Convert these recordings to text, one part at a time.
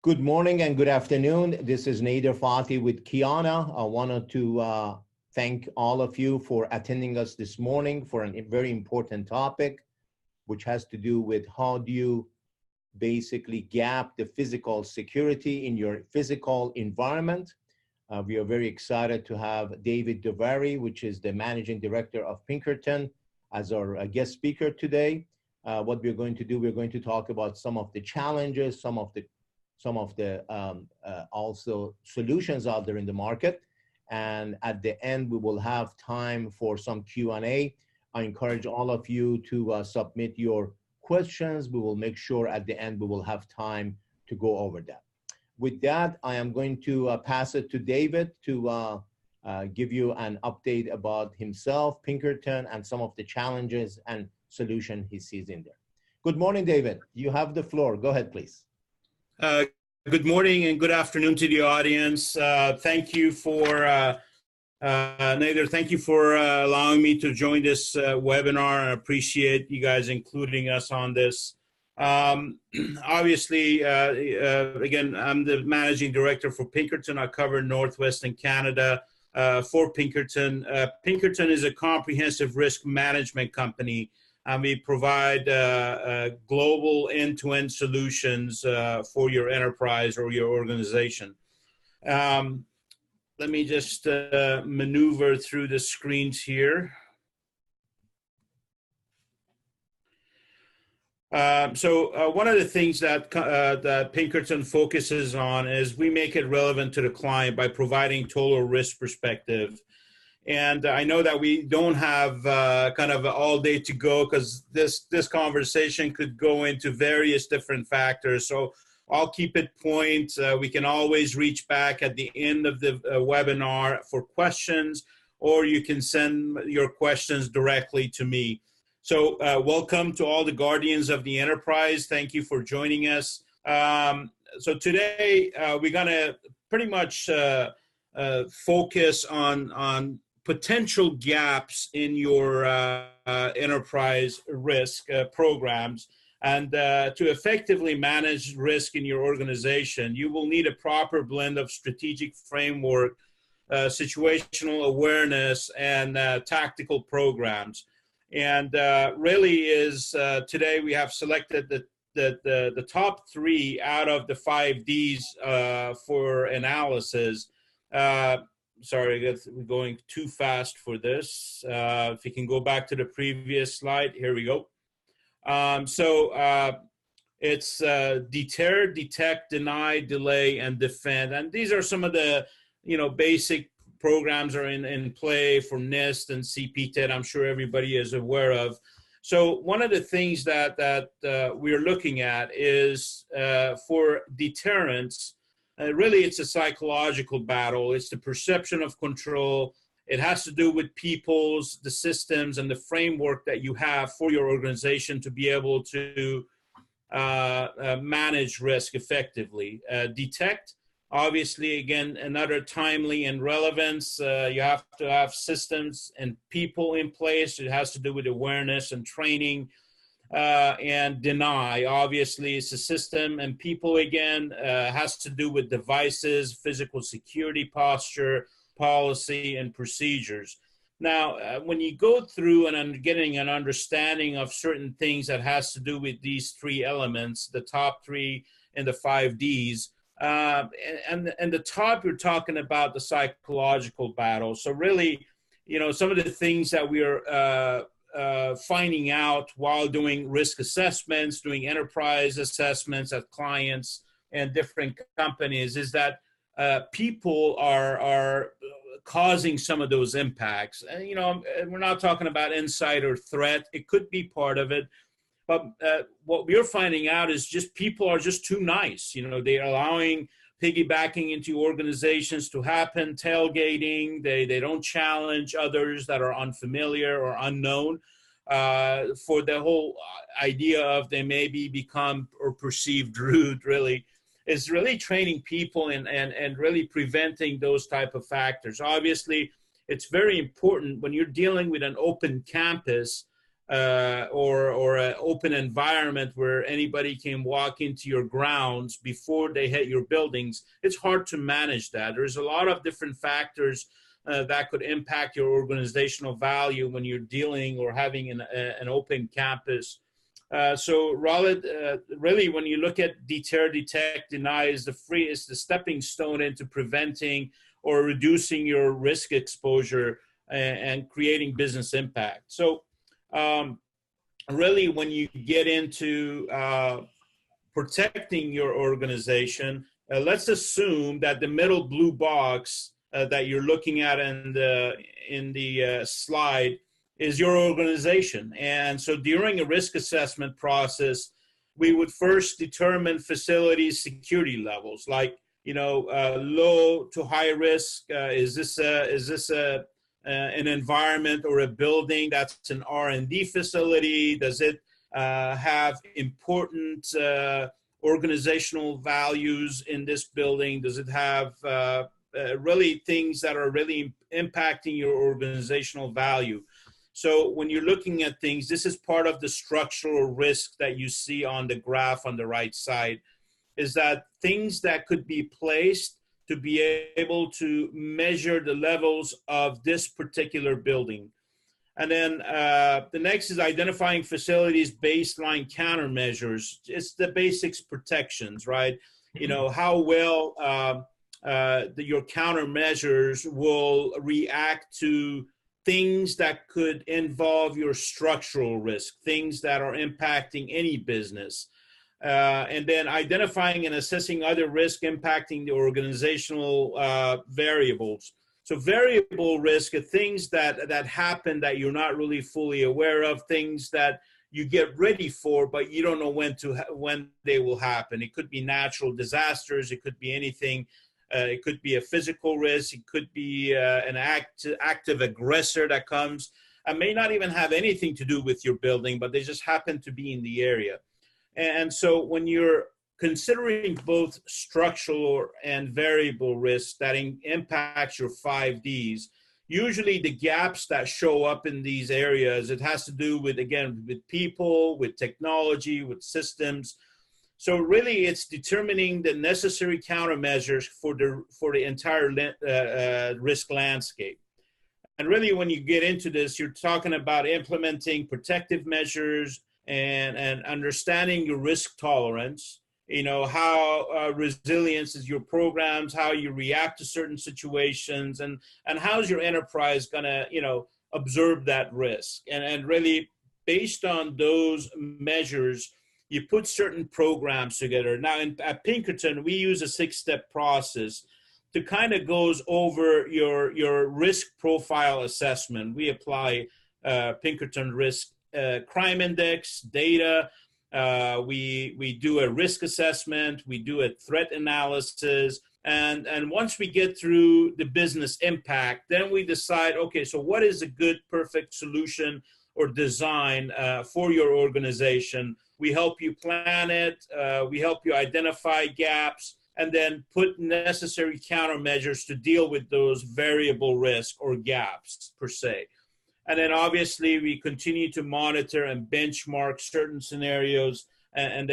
Good morning and good afternoon. This is Nader Fatih with Kiana. I wanted to thank all of you for attending us this morning for a very important topic, which has to do with how do you basically gap the physical security in your physical environment. We are very excited to have David Duvary, which is the Managing Director of Pinkerton, as our guest speaker today. What we're going to do, we're going to talk about some of the challenges, some of the also solutions out there in the market. And at the end, we will have time for some Q&A. I encourage all of you to submit your questions. We will make sure at the end we will have time to go over that. With that, I am going to pass it to David to give you an update about himself, Pinkerton, and some of the challenges and solution he sees in there. Good morning, David. You have the floor. Go ahead, please. Good morning and good afternoon to the audience. Thank you for, Nader, thank you for allowing me to join this webinar. I appreciate you guys including us on this. Obviously, again, I'm the Managing Director for Pinkerton. I cover Northwestern Canada for Pinkerton. Pinkerton is a comprehensive risk management company. We provide global end-to-end solutions for your enterprise or your organization. Let me just maneuver through the screens here. So one of the things that Pinkerton focuses on is we make it relevant to the client by providing total risk perspective. And I know that we don't have kind of all day to go because this conversation could go into various different factors. So I'll keep it point. We can always reach back at the end of the webinar for questions, or you can send your questions directly to me. So welcome to all the guardians of the enterprise. Thank you for joining us. So today we're going to pretty much focus on potential gaps in your enterprise risk programs. And to effectively manage risk in your organization, you will need a proper blend of strategic framework, situational awareness, and tactical programs. And really is today we have selected the top 3 out of the 5 Ds for analysis. Sorry, we're going too fast for this. If you can go back to the previous slide, here we go. It's deter, detect, deny, delay, and defend. And these are some of the, basic programs are in play for NIST and CPTED. I'm sure everybody is aware of. So one of the things that we're looking at is for deterrence. Really, it's a psychological battle. It's the perception of control. It has to do with people's, the systems, and the framework that you have for your organization to be able to manage risk effectively. Detect, obviously, again, another timely and relevance. You have to have systems and people in place. It has to do with awareness and training. And deny, obviously, it's a system, and people, again, has to do with devices, physical security posture, policy, and procedures. Now, when you go through and getting an understanding of certain things that has to do with these 3 elements, the top 3 and the 5 Ds, and the top, you're talking about the psychological battle. So really, some of the things that we are finding out while doing risk assessments, doing enterprise assessments at clients and different companies is that people are causing some of those impacts. And, we're not talking about insider threat. It could be part of it. But what we're finding out is just people are just too nice. They're allowing piggybacking into organizations to happen, tailgating. They don't challenge others that are unfamiliar or unknown for the whole idea of they maybe become or perceived rude. Really, is really training people and really preventing those type of factors. Obviously, it's very important when you're dealing with an open campus or an open environment where anybody can walk into your grounds before they hit your buildings, it's hard to manage that. There's a lot of different factors that could impact your organizational value when you're dealing or having an open campus. So really, when you look at deter, detect, deny is the stepping stone into preventing or reducing your risk exposure and creating business impact. So really, when you get into protecting your organization, let's assume that the middle blue box that you're looking at in the slide is your organization. And so during a risk assessment process, we would first determine facilities security levels, like, low to high risk. Is this an environment or a building that's an R&D facility? Does it have important organizational values in this building? Does it have really things that are really impacting your organizational value? So when you're looking at things, this is part of the structural risk that you see on the graph on the right side, is that things that could be placed to be able to measure the levels of this particular building. And then the next is identifying facilities baseline countermeasures. It's the basics protections, right? How well your countermeasures will react to things that could involve your structural risk, things that are impacting any business. And then identifying and assessing other risk impacting the organizational variables. So variable risk are things that happen that you're not really fully aware of, things that you get ready for, but you don't know when they will happen. It could be natural disasters. It could be anything. It could be a physical risk. It could be an active aggressor that comes and may not even have anything to do with your building, but they just happen to be in the area. And so when you're considering both structural and variable risk that impacts your 5Ds, usually the gaps that show up in these areas, it has to do with, again, with people, with technology, with systems. So really, it's determining the necessary countermeasures for the entire risk landscape. And really, when you get into this, you're talking about implementing protective measures and understanding your risk tolerance. How resilient is your programs, how you react to certain situations, and how's your enterprise gonna observe that risk. And really, based on those measures, you put certain programs together. Now, at Pinkerton, we use a 6-step process to kind of goes over your risk profile assessment. We apply Pinkerton risk crime index data. We do a risk assessment. We do a threat analysis. And once we get through the business impact, then we decide, okay, so what is a good, perfect solution or design for your organization? We help you plan it. We help you identify gaps and then put necessary countermeasures to deal with those variable risks or gaps per se. And then obviously we continue to monitor and benchmark certain scenarios and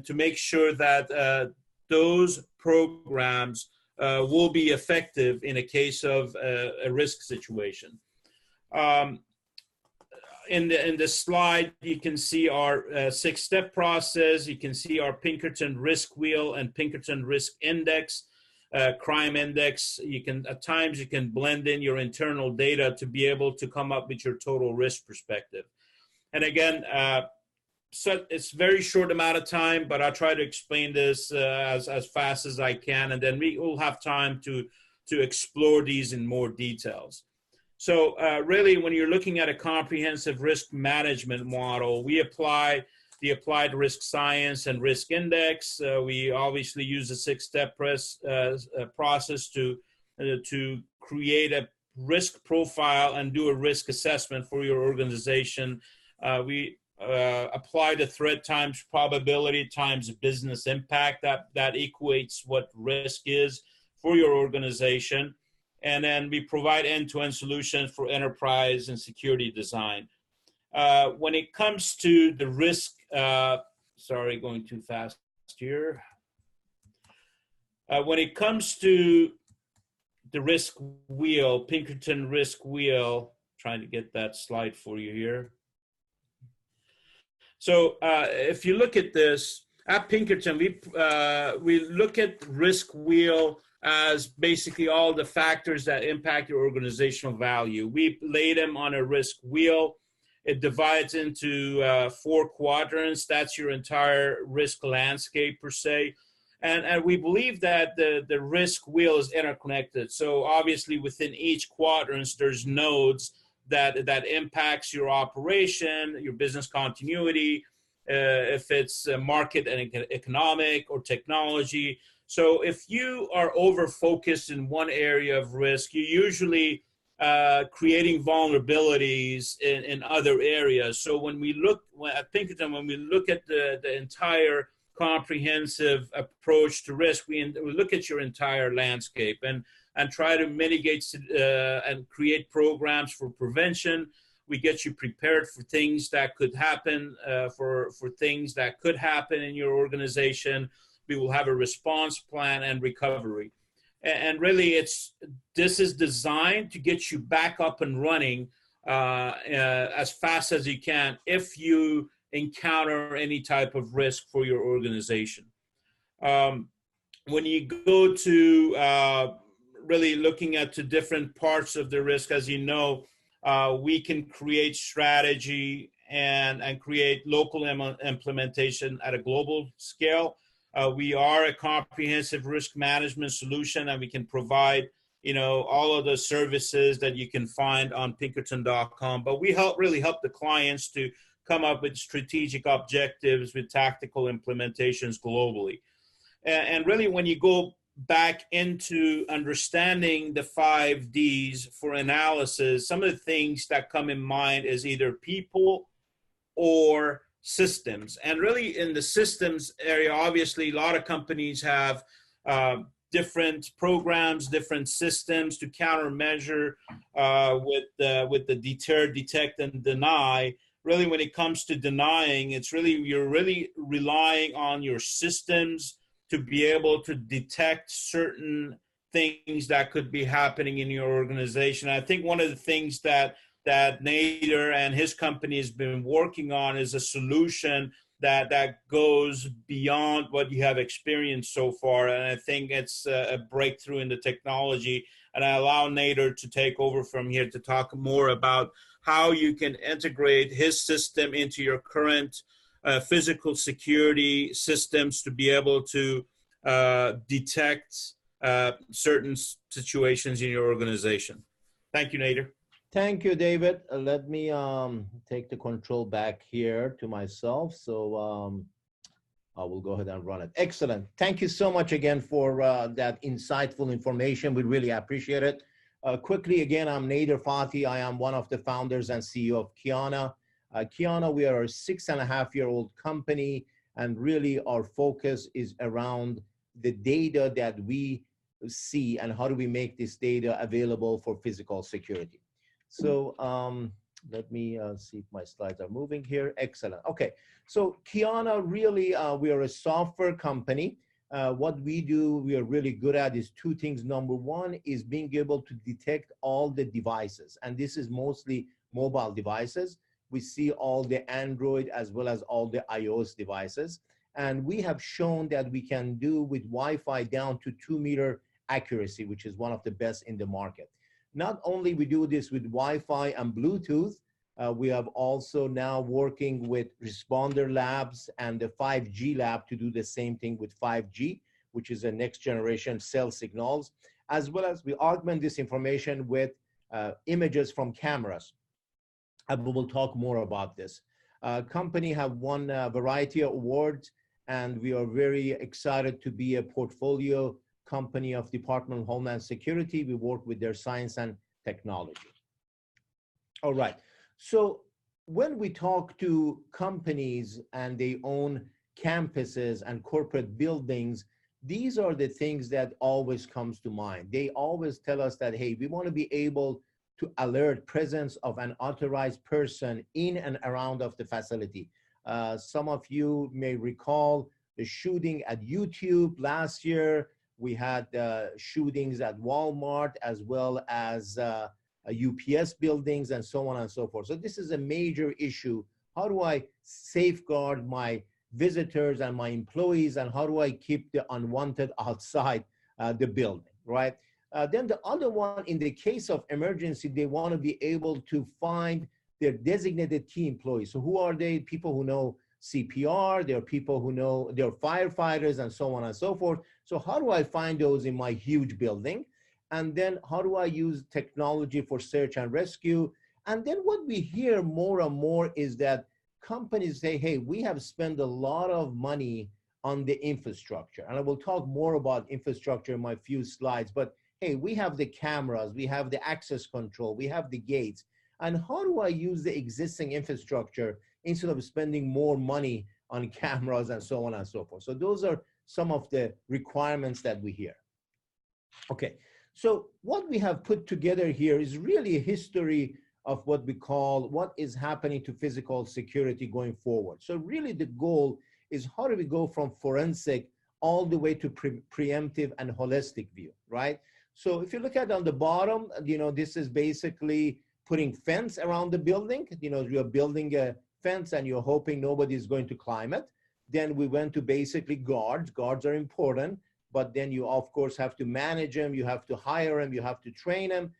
to make sure that those programs will be effective in a case of a risk situation. In the slide, you can see our 6-step process. You can see our Pinkerton risk wheel and Pinkerton risk index, crime index. At times you can blend in your internal data to be able to come up with your total risk perspective. And again, so it's a very short amount of time, but I'll try to explain this as fast as I can, and then we will have time to explore these in more details. So really, when you're looking at a comprehensive risk management model, we apply the applied risk science and risk index. We obviously use a 6-step process to create a risk profile and do a risk assessment for your organization. We apply the threat times probability times business impact. That equates what risk is for your organization. And then we provide end-to-end solutions for enterprise and security design. When it comes to the risk, sorry, going too fast here. When it comes to the risk wheel, Pinkerton risk wheel, trying to get that slide for you here. So if you look at this, at Pinkerton, we look at risk wheel as basically all the factors that impact your organizational value. We lay them on a risk wheel. It divides into 4 quadrants. That's your entire risk landscape per se. And we believe that the risk wheel is interconnected. So obviously within each quadrant, there's nodes that impacts your operation, your business continuity, if it's market and economic or technology. So if you are over-focused in one area of risk, you're usually creating vulnerabilities in other areas. So when we look at Pinkerton, when we look at the entire comprehensive approach to risk, we look at your entire landscape and try to mitigate and create programs for prevention. We get you prepared for things that could happen, for things that could happen in your organization. We will have a response plan and recovery. And really, this is designed to get you back up and running as fast as you can if you encounter any type of risk for your organization. When you go to really looking at the different parts of the risk, as you know, we can create strategy and create local implementation at a global scale. We are a comprehensive risk management solution, and we can provide, all of the services that you can find on Pinkerton.com. But we really help the clients to come up with strategic objectives with tactical implementations globally. And really, when you go back into understanding the 5 Ds for analysis, some of the things that come in mind is either people or systems. And really in the systems area, obviously a lot of companies have different programs, different systems to countermeasure with the deter, detect, and deny. Really, when it comes to denying, you're really relying on your systems to be able to detect certain things that could be happening in your organization. I think one of the things that Nader and his company has been working on is a solution that goes beyond what you have experienced so far. And I think it's a breakthrough in the technology. And I allow Nader to take over from here to talk more about how you can integrate his system into your current physical security systems to be able to detect certain situations in your organization. Thank you, Nader. Thank you, David. Let me take the control back here to myself. So I will go ahead and run it. Excellent. Thank you so much again for that insightful information. We really appreciate it. Quickly, again, I'm Nader Fathi. I am one of the founders and CEO of Kiana. Kiana, we are a 6.5-year-old company, and really our focus is around the data that we see and how do we make this data available for physical security. So let me see if my slides are moving here. Excellent. Okay. So Kiana, really, we are a software company. What we do, we are really good at is 2 things. Number one is being able to detect all the devices. And this is mostly mobile devices. We see all the Android as well as all the iOS devices. And we have shown that we can do with Wi-Fi down to 2-meter accuracy, which is one of the best in the market. Not only we do this with Wi-Fi and Bluetooth, we have also now working with Responder Labs and the 5G lab to do the same thing with 5G, which is a next generation cell signals, as well as we augment this information with images from cameras. And we will talk more about this. Company have won a variety of awards, and we are very excited to be a portfolio company of Department of Homeland Security. We work with their science and technology. All right. So when we talk to companies and they own campuses and corporate buildings, these are the things that always comes to mind. They always tell us that, hey, we want to be able to alert presence of an authorized person in and around of the facility. Some of you may recall the shooting at YouTube last year. We had shootings at Walmart as well as UPS buildings and so on and so forth. So this is a major issue. How do I safeguard my visitors and my employees, and how do I keep the unwanted outside the building, right? Then the other one, in the case of emergency, they want to be able to find their designated key employees. So who are they? People who know CPR, there are people who know, they're firefighters and so on and so forth. So how do I find those in my huge building? And then how do I use technology for search and rescue? And then what we hear more and more is that companies say, hey, we have spent a lot of money on the infrastructure. And I will talk more about infrastructure in my few slides, but hey, we have the cameras, we have the access control, we have the gates. And how do I use the existing infrastructure instead of spending more money on cameras and so on and so forth? So those are some of the requirements that we hear. Okay, so what we have put together here is really a history of what we call what is happening to physical security going forward. So really the goal is how do we go from forensic all the way to preemptive and holistic view, right? So if you look at on the bottom, this is basically putting fence around the building. You're building a fence and you're hoping nobody is going to climb it. Then we went to basically guards. Guards are important, but then you of course have to manage them, you have to hire them, you have to train them.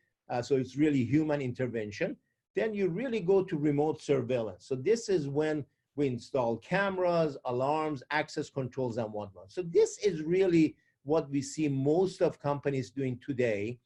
So it's really human intervention. Then you really go to remote surveillance. So this is when we install cameras, alarms, access controls, and whatnot. So this is really what we see most of companies doing today,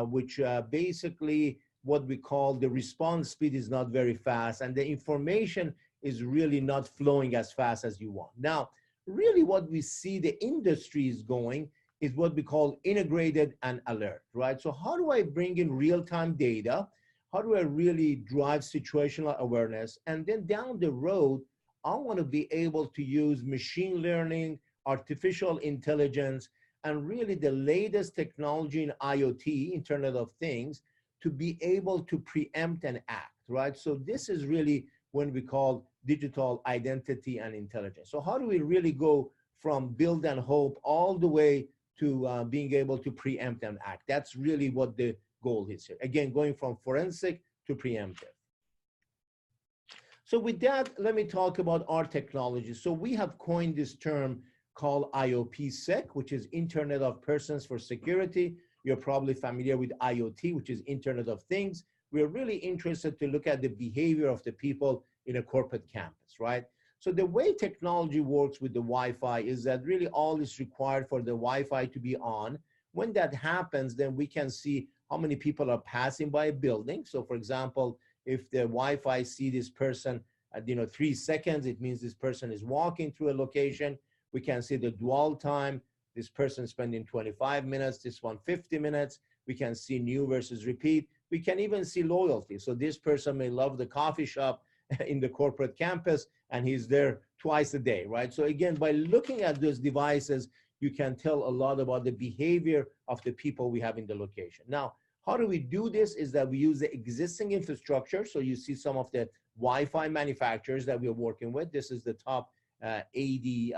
which basically what we call the response speed is not very fast, and the information is really not flowing as fast as you want. Now, really what we see the industry is going is what we call integrated and alert, right? So how do I bring in real-time data? How do I really drive situational awareness? And then down the road, I want to be able to use machine learning, artificial intelligence, and really the latest technology in IoT, Internet of Things, to be able to preempt and act, right? So this is really when we call digital identity and intelligence. So how do we really go from build and hope all the way to being able to preempt and act? That's really what the goal is here. Again, going from forensic to preemptive. So with that, let me talk about our technology. So we have coined this term called IOPSec, which is Internet of Persons for Security. You're probably familiar with IoT, which is Internet of Things. We're really interested to look at the behavior of the people in a corporate campus, right? So the way technology works with the Wi-Fi is that really all is required for the Wi-Fi to be on. When that happens, then we can see how many people are passing by a building. So for example, if the Wi-Fi see this person at 3 seconds, it means this person is walking through a location. We can see the dwell time. This person spending 25 minutes, this one 50 minutes. We can see new versus repeat. We can even see loyalty. So this person may love the coffee shop in the corporate campus and he's there twice a day, right? So again, by looking at those devices, you can tell a lot about the behavior of the people we have in the location. Now, how do we do this is that we use the existing infrastructure. So you see some of the Wi-Fi manufacturers that we're working with. This is the top 80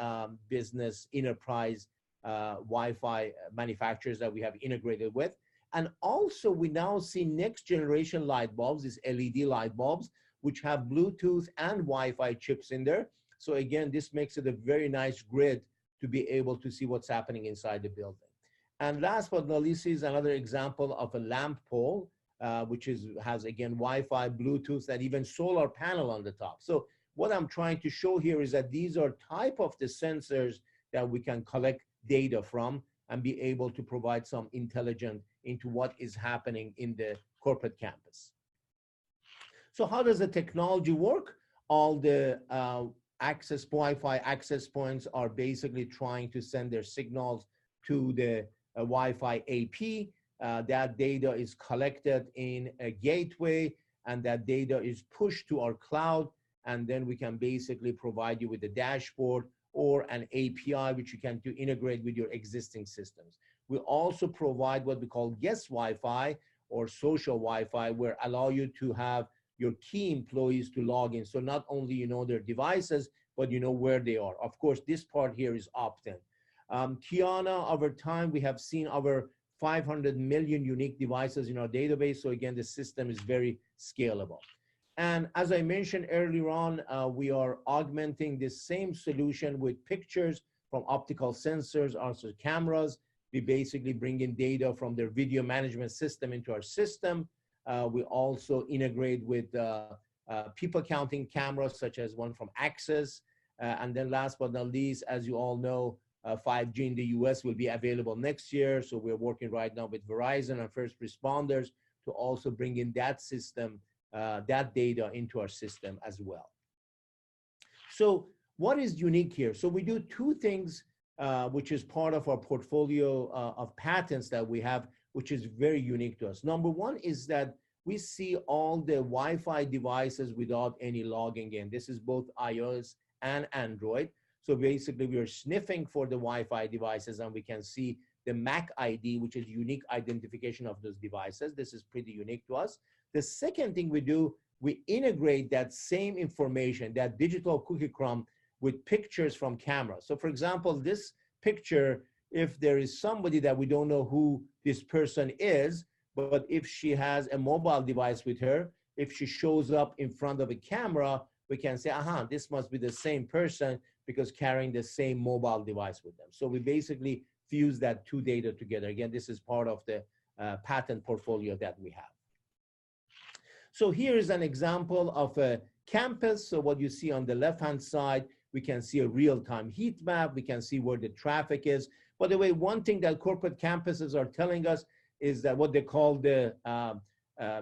business enterprise Wi-Fi manufacturers that we have integrated with. And also we now see next generation light bulbs, these LED light bulbs, which have Bluetooth and Wi-Fi chips in there. So again, this makes it a very nice grid to be able to see what's happening inside the building. And last but not least is another example of a lamp pole, which has again Wi-Fi, Bluetooth, and even solar panel on the top. So what I'm trying to show here is that these are type of the sensors that we can collect data from and be able to provide some intelligence into what is happening in the corporate campus. So how does the technology work? All the Wi-Fi access points are basically trying to send their signals to the Wi-Fi AP. That data is collected in a gateway, and that data is pushed to our cloud, and then we can basically provide you with a dashboard or an API which you can integrate with your existing systems. We also provide what we call guest Wi-Fi or social Wi-Fi, where allow you to have your key employees to log in. So not only you know their devices, but you know where they are. Of course, this part here is opt-in. Kiana, over time, we have seen over 500 million unique devices in our database. So again, the system is very scalable. And as I mentioned earlier on, we are augmenting this same solution with pictures from optical sensors, also cameras. We basically bring in data from their video management system into our system. We also integrate with people counting cameras, such as one from Axis. And then last but not least, as you all know, 5G in the US will be available next year. So we're working right now with Verizon and first responders to also bring in that system, that data into our system as well. So what is unique here? So we do two things, which is part of our portfolio of patents that we have, which is very unique to us. Number one is that we see all the Wi-Fi devices without any logging in. This is both iOS and Android. So basically we are sniffing for the Wi-Fi devices and we can see the MAC ID, which is unique identification of those devices. This is pretty unique to us. The second thing we do, we integrate that same information, that digital cookie crumb, with pictures from cameras. So for example, this picture, if there is somebody that we don't know who this person is, but if she has a mobile device with her, if she shows up in front of a camera, we can say, aha, this must be the same person because carrying the same mobile device with them. So we basically fuse that two data together. Again, this is part of the patent portfolio that we have. So here is an example of a campus. So what you see on the left-hand side, we can see a real-time heat map. We can see where the traffic is. By the way, one thing that corporate campuses are telling us is that what they call the,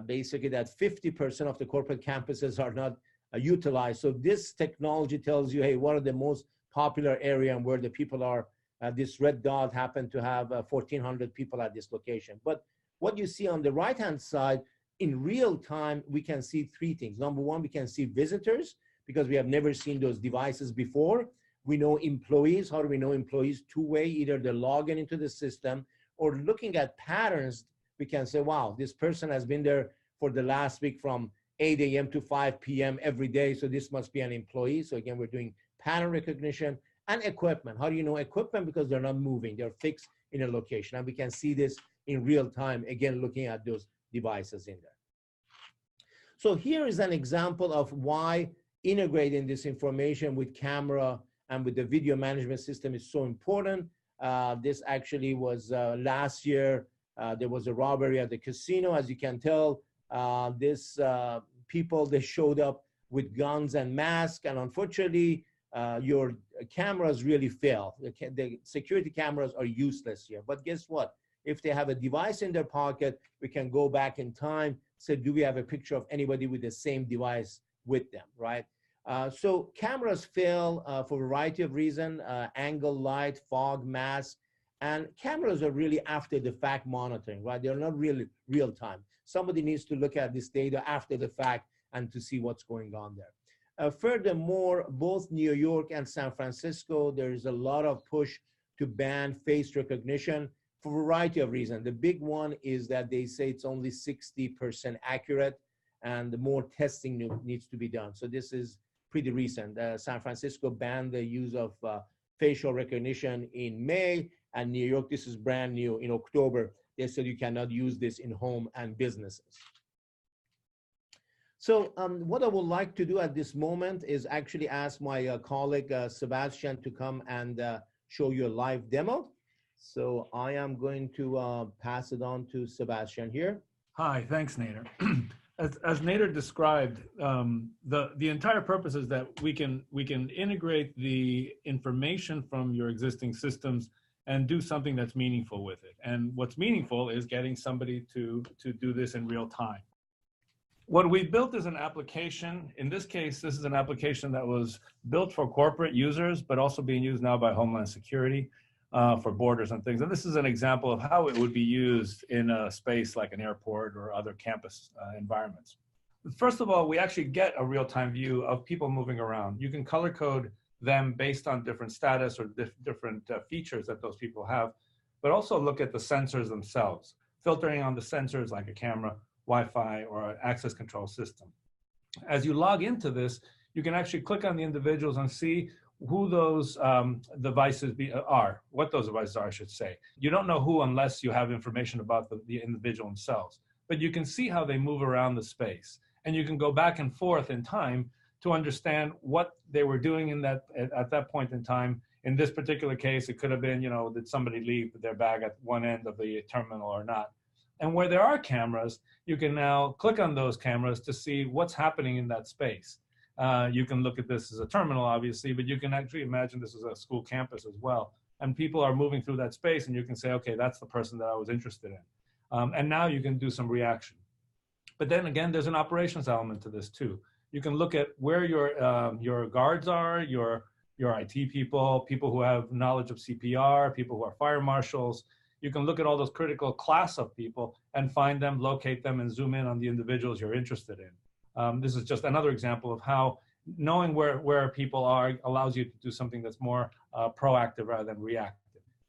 basically that 50% of the corporate campuses are not utilized. So this technology tells you, hey, what are the most popular area and where the people are. This red dot happened to have 1,400 people at this location. But what you see on the right-hand side, in real time, we can see three things. Number one, we can see visitors because we have never seen those devices before. We know employees. How do we know employees? Two-way, either they log in into the system or looking at patterns, we can say, wow, this person has been there for the last week from 8 a.m. to 5 p.m. every day. So this must be an employee. So again, we're doing pattern recognition and equipment. How do you know equipment? Because they're not moving. They're fixed in a location. And we can see this in real time, again, looking at those devices in there. So here is an example of why integrating this information with camera and with the video management system is so important. This actually was last year. There was a robbery at the casino. As you can tell, people, they showed up with guns and masks, and unfortunately, your cameras really fail. The security cameras are useless here. But guess what? If they have a device in their pocket, we can go back in time, say, do we have a picture of anybody with the same device with them, right? So cameras fail for a variety of reasons, angle, light, fog, mask, and cameras are really after the fact monitoring, right? They're not really real time. Somebody needs to look at this data after the fact and to see what's going on there. Furthermore, both New York and San Francisco, there's a lot of push to ban face recognition for a variety of reasons. The big one is that they say it's only 60% accurate and more testing needs to be done. So this is pretty recent. San Francisco banned the use of facial recognition in May, and New York, this is brand new in October. They said you cannot use this in home and businesses. So what I would like to do at this moment is actually ask my colleague, Sebastian, to come and show you a live demo. So I am going to pass it on to Sebastian here. Hi, thanks, Nader. As Nader described, the entire purpose is that we can integrate the information from your existing systems and do something that's meaningful with it. And what's meaningful is getting somebody to do this in real time. What we built is an application. In this case, this is an application that was built for corporate users, but also being used now by Homeland Security for borders and things. And this is an example of how it would be used in a space like an airport or other campus environments. First of all, we actually get a real-time view of people moving around. You can color code them based on different status or different features that those people have, but also look at the sensors themselves. filtering on the sensors like a camera, Wi-Fi, or an access control system. As you log into this, you can actually click on the individuals and see who those devices are, what those devices are, I should say. You don't know who unless you have information about the individual themselves, but you can see how they move around the space. And you can go back and forth in time to understand what they were doing in that at that point in time. In this particular case, it could have been, did somebody leave their bag at one end of the terminal or not? And where there are cameras, you can now click on those cameras to see what's happening in that space. You can look at this as a terminal, obviously, but you can actually imagine this as a school campus as well. And people are moving through that space, and you can say, okay, that's the person that I was interested in. And now you can do some reaction. But then again, there's an operations element to this too. You can look at where your guards are, your IT people who have knowledge of CPR, people who are fire marshals. You can look at all those critical class of people and find them, locate them, and zoom in on the individuals you're interested in. This is just another example of how knowing where people are allows you to do something that's more proactive rather than reactive.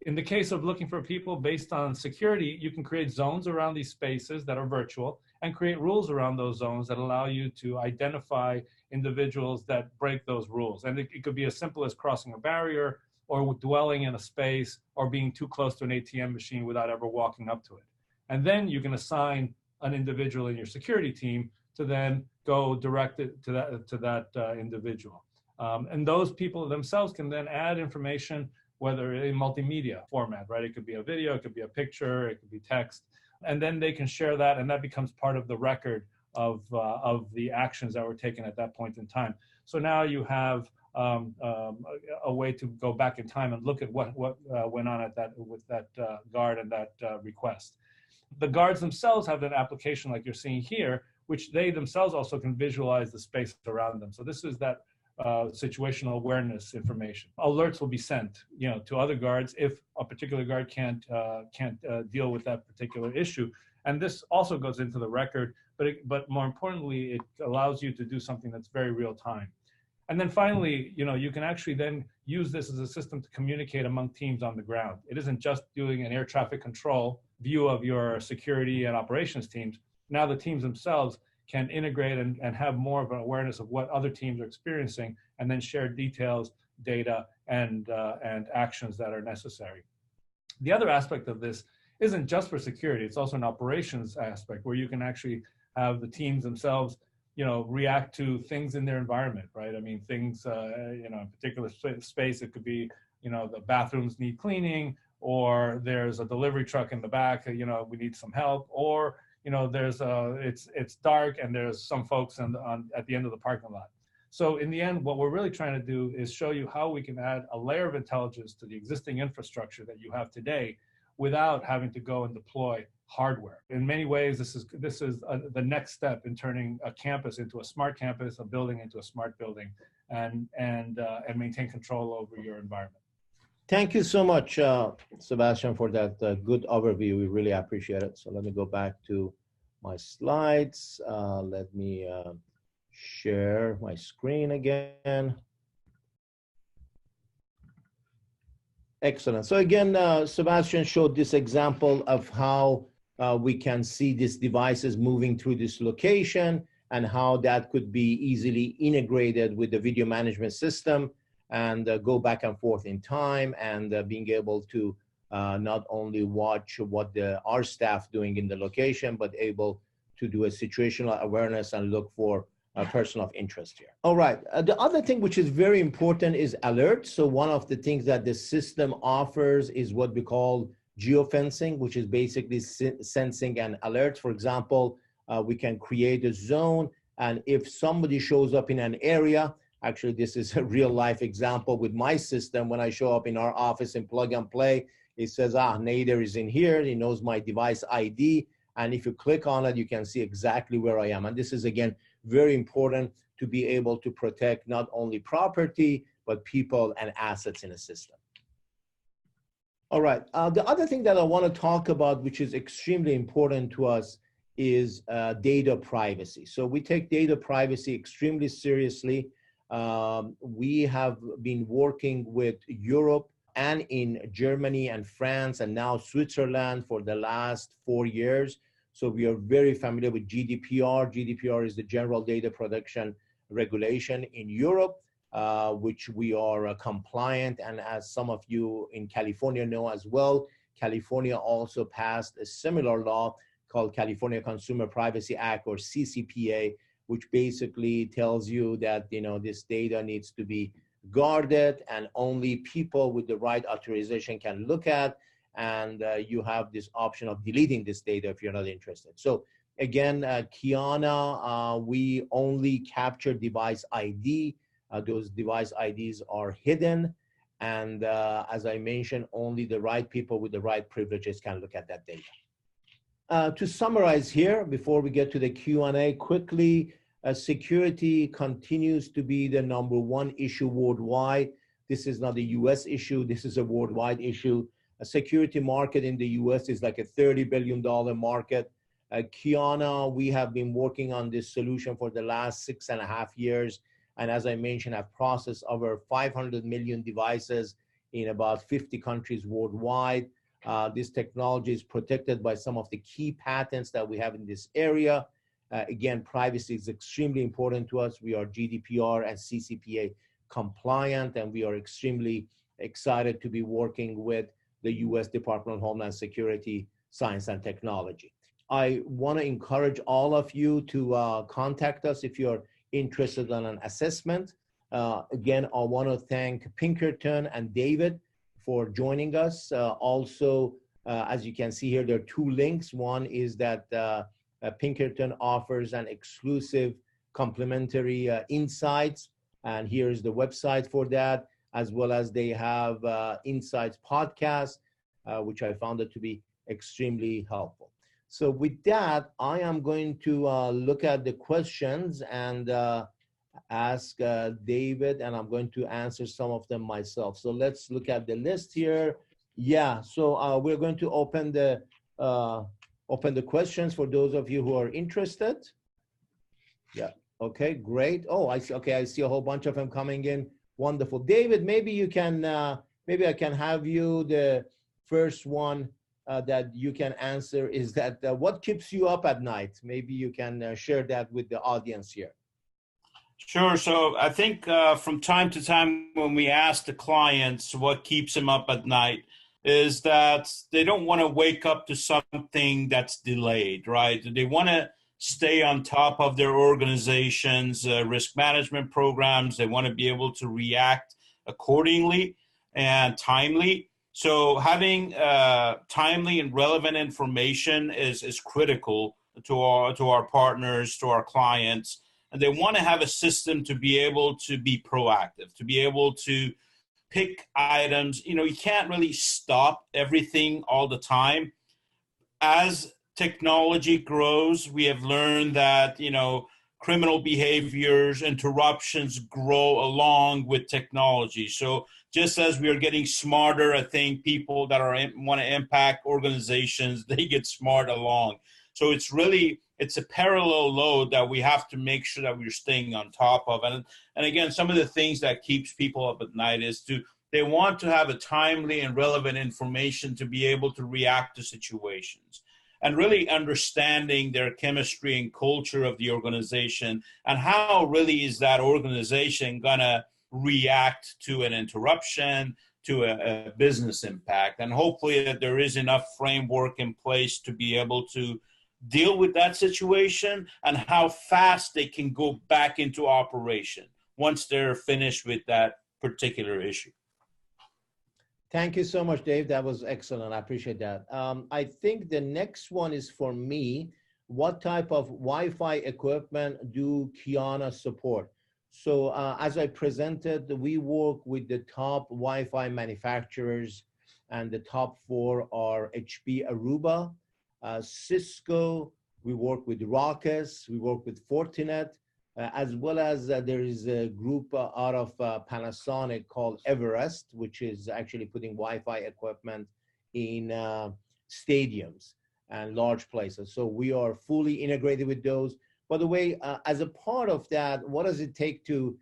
In the case of looking for people based on security, you can create zones around these spaces that are virtual and create rules around those zones that allow you to identify individuals that break those rules. And it could be as simple as crossing a barrier or dwelling in a space or being too close to an ATM machine without ever walking up to it. And then you can assign an individual in your security team to then go direct it to that individual. And those people themselves can then add information, whether in multimedia format, right? It could be a video, it could be a picture, it could be text, and then they can share that, and that becomes part of the record of the actions that were taken at that point in time. So now you have a way to go back in time and look at what went on with that guard and that request. The guards themselves have an application like you're seeing here, which they themselves also can visualize the space around them. So this is that situational awareness information. Alerts will be sent, to other guards if a particular guard can't deal with that particular issue. And this also goes into the record, but more importantly, it allows you to do something that's very real time. And then finally, you can actually then use this as a system to communicate among teams on the ground. It isn't just doing an air traffic control view of your security and operations teams. Now the teams themselves can integrate and have more of an awareness of what other teams are experiencing, and then share details, data, and actions that are necessary. The other aspect of this isn't just for security, it's also an operations aspect where you can actually have the teams themselves react to things in their environment, right? I mean, things, in a particular space, it could be, the bathrooms need cleaning, or there's a delivery truck in the back, we need some help, or, there's it's dark and there's some folks at the end of the parking lot. So in the end, what we're really trying to do is show you how we can add a layer of intelligence to the existing infrastructure that you have today without having to go and deploy hardware. In many ways, this is the next step in turning a campus into a smart campus, a building into a smart building, and maintain control over your environment. Thank you so much, Sebastian, for that good overview. We really appreciate it. So let me go back to my slides. Let me share my screen again. Excellent. So again, Sebastian showed this example of how we can see these devices moving through this location and how that could be easily integrated with the video management system and go back and forth in time, and being able to not only watch what our staff doing in the location, but able to do a situational awareness and look for a person of interest here. All right, the other thing which is very important is alerts. So one of the things that the system offers is what we call geofencing, which is basically sensing an alert. For example, we can create a zone, and if somebody shows up in an area, actually, this is a real life example with my system. When I show up in our office in Plug and Play, it says, Nader is in here. He knows my device ID. And if you click on it, you can see exactly where I am. And this is, again, very important to be able to protect not only property, but people and assets in a system. All right. The other thing that I want to talk about, which is extremely important to us, is data privacy. So we take data privacy extremely seriously. We have been working with Europe and in Germany and France and now Switzerland for the last 4 years. So we are very familiar with GDPR. GDPR is the General Data Protection Regulation in Europe, which we are compliant. And as some of you in California know as well, California also passed a similar law called California Consumer Privacy Act, or CCPA, which basically tells you that this data needs to be guarded and only people with the right authorization can look at, and you have this option of deleting this data if you're not interested. So again, Kiana, we only capture device ID. Those device IDs are hidden, and as I mentioned, only the right people with the right privileges can look at that data. To summarize here, before we get to the Q&A quickly, security continues to be the #1 issue worldwide. This is not a US issue, this is a worldwide issue. A security market in the US is like a $30 billion market. Kiana, we have been working on this solution for the last 6.5 years. And as I mentioned, I've processed over 500 million devices in about 50 countries worldwide. This technology is protected by some of the key patents that we have in this area. Again, privacy is extremely important to us. We are GDPR and CCPA compliant, and we are extremely excited to be working with the US Department of Homeland Security, Science and Technology. I want to encourage all of you to contact us if you're interested in an assessment. Again, I want to thank Pinkerton and David for joining us. Also, as you can see here, there are 2 links. One is that Pinkerton offers an exclusive complimentary insights, and here's the website for that, as well as they have Insights podcast, which I found it to be extremely helpful. So with that, I am going to look at the questions and ask David, and I'm going to answer some of them myself. So let's look at the list here. Yeah, so we're going to open the questions for those of you who are interested. Yeah, okay, great. Oh, I see. Okay, I see a whole bunch of them coming in. Wonderful. David, maybe you can, maybe I can have you, the first one that you can answer is that what keeps you up at night? Maybe you can share that with the audience here. Sure. So I think from time to time when we ask the clients what keeps them up at night is that they don't want to wake up to something that's delayed, right? They want to stay on top of their organization's risk management programs. They want to be able to react accordingly and timely. So having timely and relevant information is critical to our partners, to our clients. And they want to have a system to be able to be proactive, to be able to pick items. You can't really stop everything all the time. As technology grows, we have learned that, criminal behaviors, interruptions grow along with technology. So just as we are getting smarter, I think people that want to impact organizations, they get smart along. So it's a parallel load that we have to make sure that we're staying on top of. And again, some of the things that keeps people up at night is they want to have a timely and relevant information to be able to react to situations, and really understanding their chemistry and culture of the organization, and how really is that organization going to react to an interruption, to a business impact. And hopefully that there is enough framework in place to be able to deal with that situation, and how fast they can go back into operation once they're finished with that particular issue. Thank you so much, Dave. That was excellent. I appreciate that. I think the next one is for me. What type of Wi-Fi equipment do Kiana support? So as I presented, we work with the top Wi-Fi manufacturers, and the top 4 are HP Aruba, Cisco, we work with Ruckus, we work with Fortinet, as well as there is a group out of Panasonic called Everest, which is actually putting Wi-Fi equipment in stadiums and large places. So we are fully integrated with those. By the way, as a part of that, what does it take to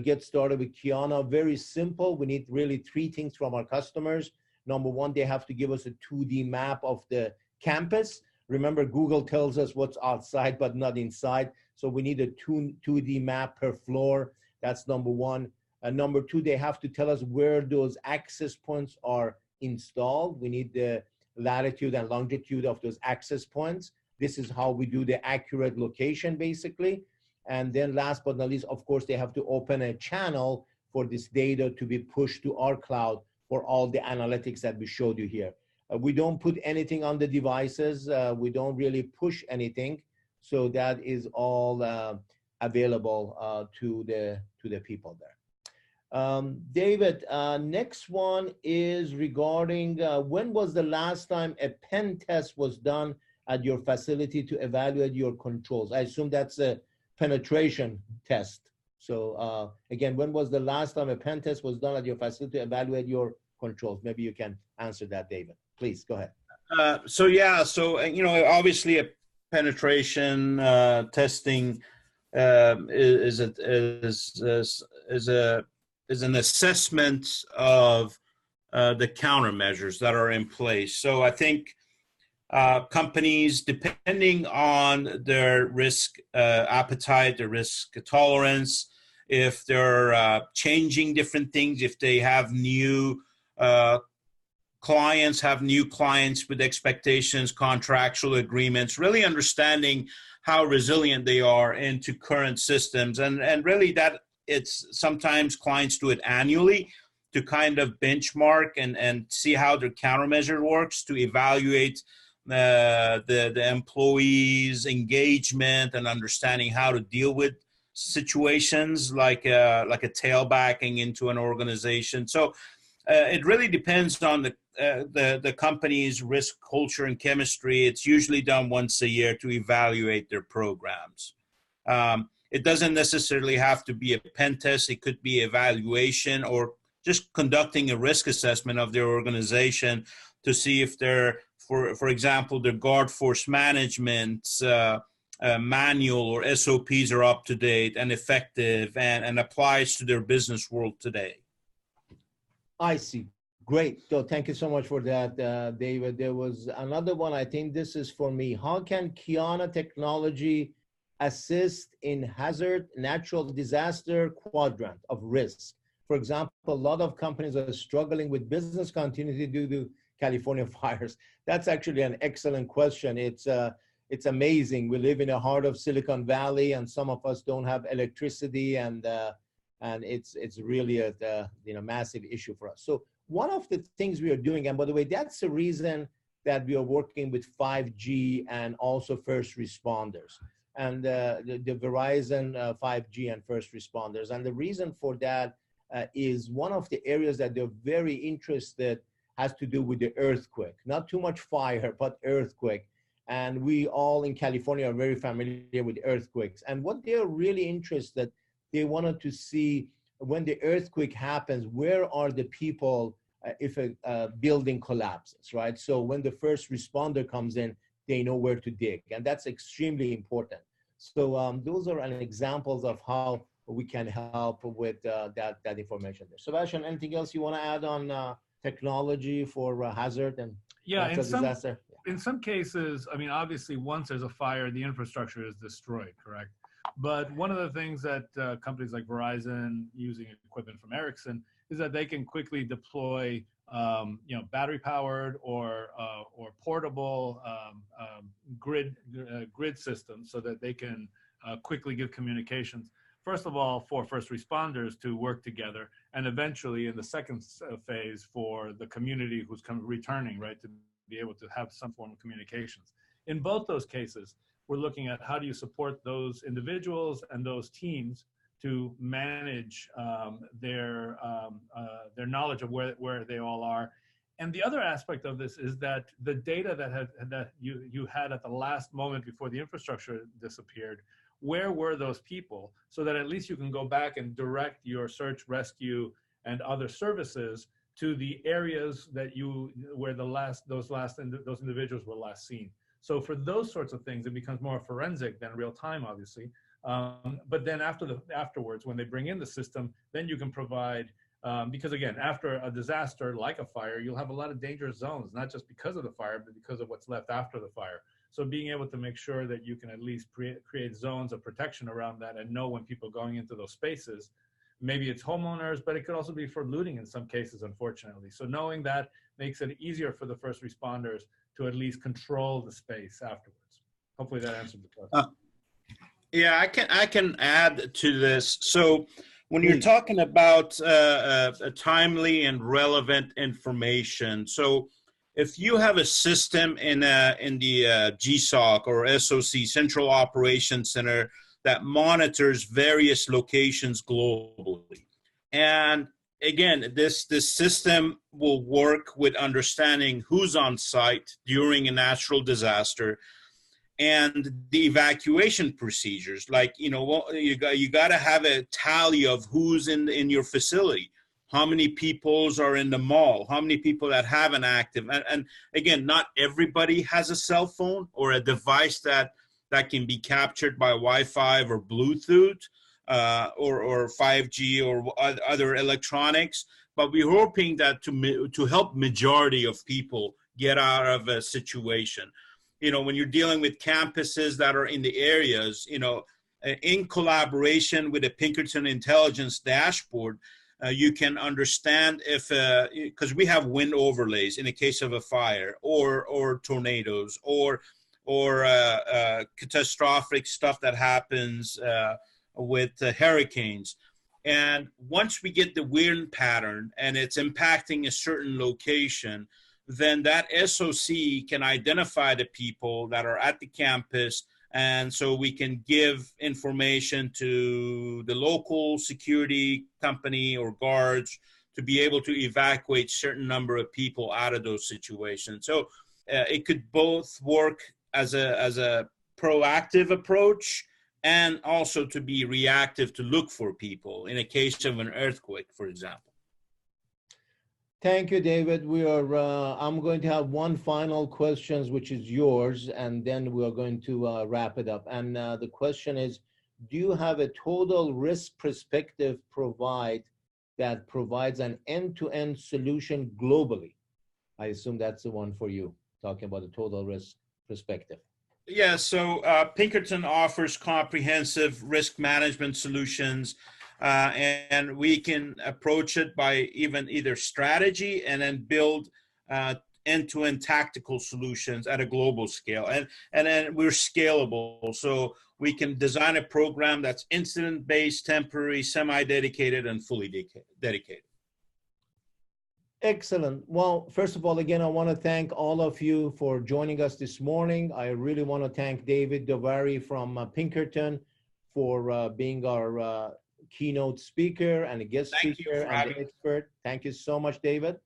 get started with Kiana. Very simple. We need really three things from our customers. Number one, they have to give us a 2D map of the campus. Remember, Google tells us what's outside but not inside. So we need a 2D map per floor. That's number one. Number two, they have to tell us where those access points are installed. We need the latitude and longitude of those access points. This is how we do the accurate location, basically. And then last but not least, of course, they have to open a channel for this data to be pushed to our cloud for all the analytics that we showed you here. We don't put anything on the devices. We don't really push anything. So that is all available to the people there. David, next one is regarding when was the last time a pen test was done at your facility to evaluate your controls? I assume that's a penetration test. So again, when was the last time a pen test was done at your facility to evaluate your controls? Maybe you can answer that, David. Please go ahead. Obviously a penetration testing is an assessment of the countermeasures that are in place. So I think companies, depending on their risk appetite, their risk tolerance, if they're changing different things, if they have new clients with expectations, contractual agreements, really understanding how resilient they are into current systems. And really that it's sometimes clients do it annually to kind of benchmark and see how their countermeasure works, to evaluate the employees' engagement and understanding how to deal with situations like a tailbacking into an organization. So it really depends on the company's risk culture and chemistry. It's usually done once a year to evaluate their programs. It doesn't necessarily have to be a pen test. It could be evaluation or just conducting a risk assessment of their organization to see if they're, for example, their guard force management manual or SOPs are up to date and effective and applies to their business world today. I see. Great. So thank you so much for that, David. There was another one. I think this is for me. How can Kiana technology assist in hazard, natural disaster quadrant of risk? For example, a lot of companies are struggling with business continuity due to California fires. That's actually an excellent question. It's amazing. We live in the heart of Silicon Valley, and some of us don't have electricity, and it's really a massive issue for us. So one of the things we are doing, and by the way, that's the reason that we are working with 5G and also first responders, and the Verizon 5G and first responders. And the reason for that is one of the areas that they're very interested has to do with the earthquake. Not too much fire, but earthquake. And we all in California are very familiar with earthquakes. And what they're really interested, they wanted to see when the earthquake happens, where are the people if a building collapses, right? So when the first responder comes in, they know where to dig. And that's extremely important. So those are examples of how we can help with that information there. Sebastian, anything else you want to add on technology for hazard and natural disaster? In some cases, I mean, obviously, once there's a fire, the infrastructure is destroyed, correct? But one of the things that companies like Verizon, using equipment from Ericsson, is that they can quickly deploy, battery-powered or portable grid systems so that they can quickly give communications. First of all, for first responders to work together, and eventually in the second phase for the community who's returning, right, to be able to have some form of communications. In both those cases, we're looking at how do you support those individuals and those teams to manage their knowledge of where they all are. And the other aspect of this is that the data that you had at the last moment before the infrastructure disappeared, where were those people, so that at least you can go back and direct your search, rescue, and other services to the areas that where those individuals were last seen. So for those sorts of things, it becomes more forensic than real time, obviously. But then afterwards, when they bring in the system, then you can provide, because again, after a disaster like a fire, you'll have a lot of dangerous zones, not just because of the fire, but because of what's left after the fire. So being able to make sure that you can at least create zones of protection around that and know when people are going into those spaces. Maybe it's homeowners, but it could also be for looting in some cases, unfortunately. So knowing that makes it easier for the first responders to at least control the space afterwards. Hopefully that answered the question. Yeah, I can add to this. So when you're talking about timely and relevant information, so if you have a system in the GSOC or SOC, Central Operations Center, that monitors various locations globally, and again, this system will work with understanding who's on site during a natural disaster and the evacuation procedures. Like, you got to have a tally of who's in your facility. How many peoples are in the mall? How many people that have an active? And again, not everybody has a cell phone or a device that can be captured by Wi-Fi or Bluetooth or 5G or other electronics. But we're hoping that to help majority of people get out of a situation. When you're dealing with campuses that are in the areas, in collaboration with a Pinkerton intelligence dashboard, you can understand if, because we have wind overlays in the case of a fire or tornadoes or catastrophic stuff that happens with hurricanes. And once we get the wind pattern and it's impacting a certain location, then that SOC can identify the people that are at the campus, and so we can give information to the local security company or guards to be able to evacuate certain number of people out of those situations. So it could both work as a proactive approach and also to be reactive to look for people in a case of an earthquake, for example. Thank you, David. I'm going to have one final question, which is yours, and then we are going to wrap it up. And the question is, do you have a total risk perspective that provides an end-to-end solution globally? I assume that's the one for you, talking about the total risk perspective. Yeah, so Pinkerton offers comprehensive risk management solutions. And we can approach it by either strategy and then build end-to-end tactical solutions at a global scale. And then we're scalable. So we can design a program that's incident-based, temporary, semi-dedicated, and fully dedicated. Excellent. Well, first of all, again, I want to thank all of you for joining us this morning. I really want to thank David Davari from Pinkerton for being our keynote speaker and a guest speaker and the expert. Thank you so much, David.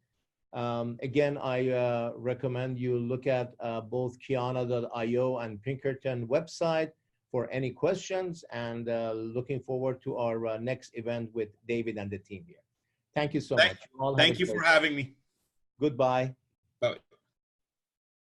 Again, I recommend you look at both Kiana.io and Pinkerton website for any questions, and looking forward to our next event with David and the team here. Thank you so much. Thank you for having me. Goodbye.